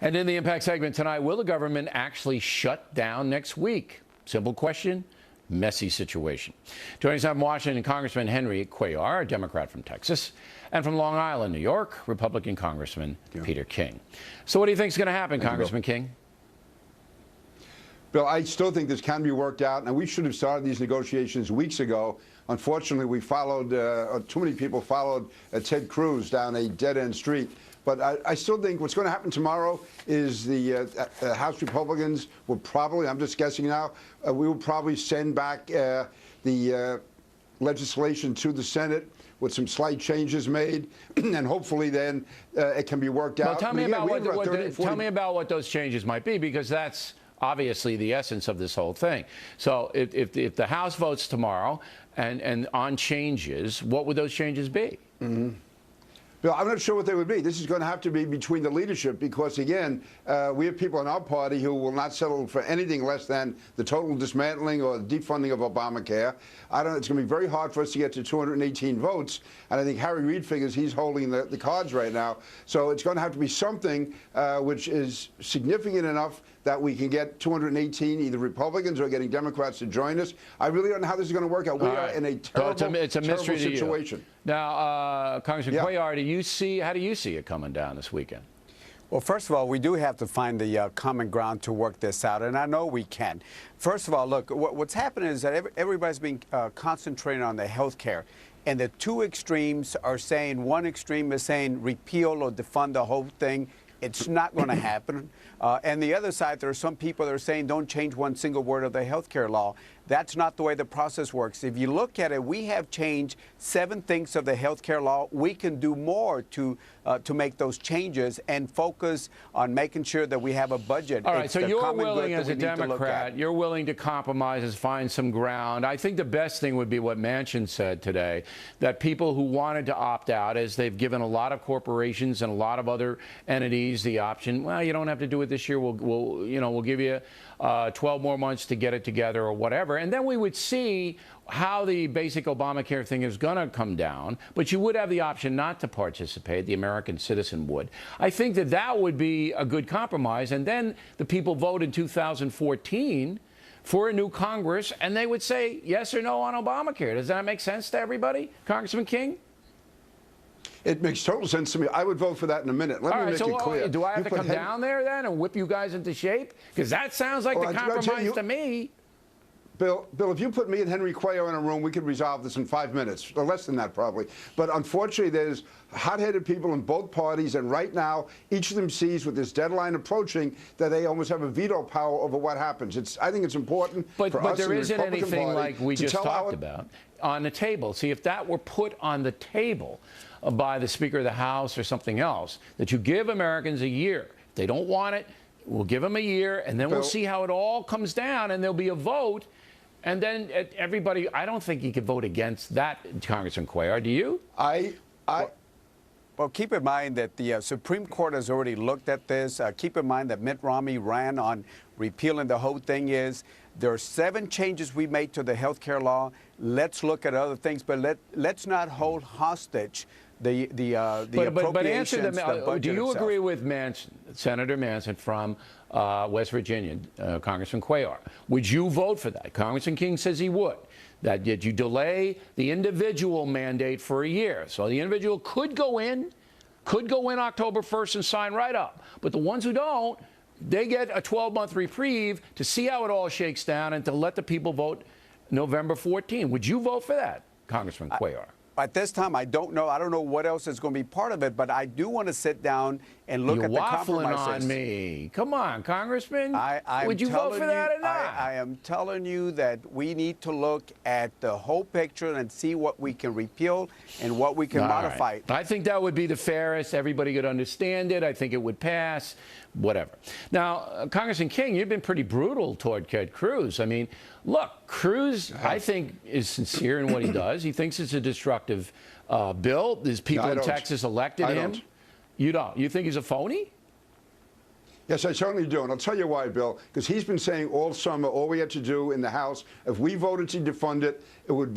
And in the Impact segment tonight, will the government actually shut down next week? Simple question, messy situation. Joining us from Washington, Congressman Henry Cuellar, a Democrat from Texas, and from Long Island, New York, Republican Congressman Peter King. So what do you think is going to happen, Congressman King? Bill, I still think this can be worked out, and we should have started these negotiations weeks ago. Unfortunately, we followed, too many people followed Ted Cruz down a dead-end street. But I still think what's going to happen tomorrow is the House Republicans will probably, I'm just guessing now, we will probably send back the legislation to the Senate with some slight changes made, and hopefully then it can be worked out. Well, tell me about what those changes might be, because that's obviously the essence of this whole thing. So if the House votes tomorrow and on changes, what would those changes be? Mm-hmm. Bill, I'm not sure what they would be. This is going to have to be between the leadership because, again, we have people in our party who will not settle for anything less than the total dismantling or defunding of Obamacare. It's going to be very hard for us to get to 218 votes, and I think Harry Reid figures he's holding the cards right now. So it's going to have to be something which is significant enough that we can get 218, either Republicans or getting Democrats to join us. I really don't know how this is going to work out. We are in a terrible, it's a mystery terrible situation. Now, Congressman Cuellar, how do you see it coming down this weekend? Well, first of all, we do have to find the common ground to work this out, and I know we can. First of all, look, what's happening is that everybody's been concentrating on the health care, and the two extremes are saying, one extreme is saying repeal or defund the whole thing. It's not going to happen. And the other side, there are some people that are saying don't change one single word of the health care law. That's not the way the process works. If you look at it, we have changed 7 things of the health care law. We can do more to make those changes and focus on making sure that we have a budget. All right, so you're willing, as a Democrat, you're willing to compromise and find some ground. I think the best thing would be what Manchin said today, that people who wanted to opt out, as they've given a lot of corporations and a lot of other entities the option, well, you don't have to do it this year. We'll give you 12 more months to get it together or whatever. And then we would see how the basic Obamacare thing is going to come down. But you would have the option not to participate. The American citizen would. I think that would be a good compromise. And then the people vote in 2014 for a new Congress, and they would say yes or no on Obamacare. Does that make sense to everybody, Congressman King? It makes total sense to me. I would vote for that in a minute. Let me make it clear. Do I have to come down there then and whip you guys into shape? Because that sounds like the compromise to me. Bill, if you put me and Henry Cuellar in a room, we could resolve this in 5 minutes, or less than that probably. But unfortunately, there's hot-headed people in both parties, and right now, each of them sees with this deadline approaching that they almost have a veto power over what happens. I think it's important for us but there in the isn't Republican anything Party like we just talked about on the table. See, if that were put on the table by the Speaker of the House or something else, that you give Americans a year. If they don't want it, we'll give them a year, and then we'll see how it all comes down, and there'll be a vote. And then everybody, I don't think you could vote against that, Congressman Cuellar. Do you? Well, keep in mind that the Supreme Court has already looked at this. Keep in mind that Mitt Romney ran on repealing the whole thing. There are 7 changes we made to the health care law. Let's look at other things, but let's not hold hostage the appropriations. But answer do you agree with Senator Manchin from West Virginia, Congressman Cuellar? Would you vote for that? Congressman King says he would. That you delay the individual mandate for a year. So the individual could go in October 1st and sign right up. But the ones who don't, they get a 12-month reprieve to see how it all shakes down and to let the people vote November 14. Would you vote for that, Congressman Cuellar? At this time, I don't know. I don't know what else is going to be part of it, but I do want to sit down and look at the compromises. You're waffling on me. Come on, Congressman. Would you vote for that or not? I am telling you that we need to look at the whole picture and see what we can repeal and what we can modify. Right. I think that would be the fairest. Everybody could understand it. I think it would pass. Whatever. Now, Congressman King, you've been pretty brutal toward Ted Cruz. I mean, look, Cruz, I think, is sincere in what he does. He thinks it's a destructive bill. There's people in Texas elected him. You don't. You think he's a phony? Yes, I certainly do. And I'll tell you why, Bill, because he's been saying all summer all we had to do in the House, if we voted to defund it, that would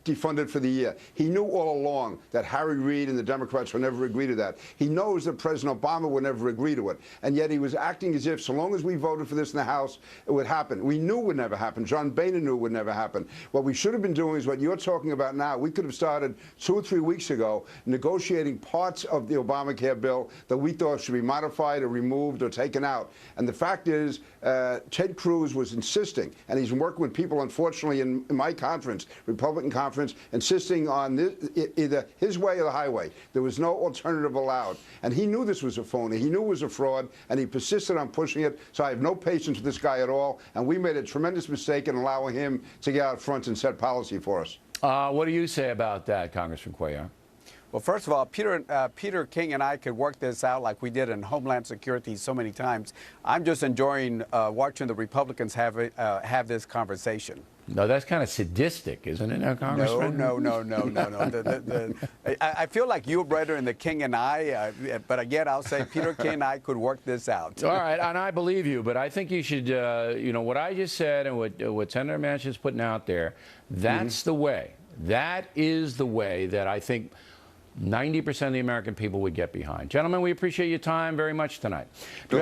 defund it for the year. He knew all along that Harry Reid and the Democrats would never agree to that. He knows that President Obama would never agree to it. And yet he was acting as if so long as we voted for this in the House, it would happen. We knew it would never happen. John Boehner knew it would never happen. What we should have been doing is what you're talking about now. We could have started 2 or 3 weeks ago negotiating parts of the Obamacare bill that we thought should be modified or removed or taken out. And the fact is, Ted Cruz was insisting, and he's working with people, unfortunately, in my conference, Republican conference, insisting on this, either his way or the highway. There was no alternative allowed. And he knew this was a phony. He knew it was a fraud, and he persisted on pushing it. So I have no patience with this guy at all. And we made a tremendous mistake in allowing him to get out front and set policy for us. What do you say about that, Congressman Cuellar? Well, first of all, Peter King and I could work this out like we did in Homeland Security so many times. I'm just enjoying watching the Republicans have this conversation. No, that's kind of sadistic, isn't it, now, Congressman? No. I feel like you, Brother, and the King and I, but again, I'll say Peter King and I could work this out. All right, and I believe you, but I think you should, what I just said and what Senator Manchin's putting out there, that's the way. That is the way that I think 90% of the American people would get behind. Gentlemen, we appreciate your time very much tonight.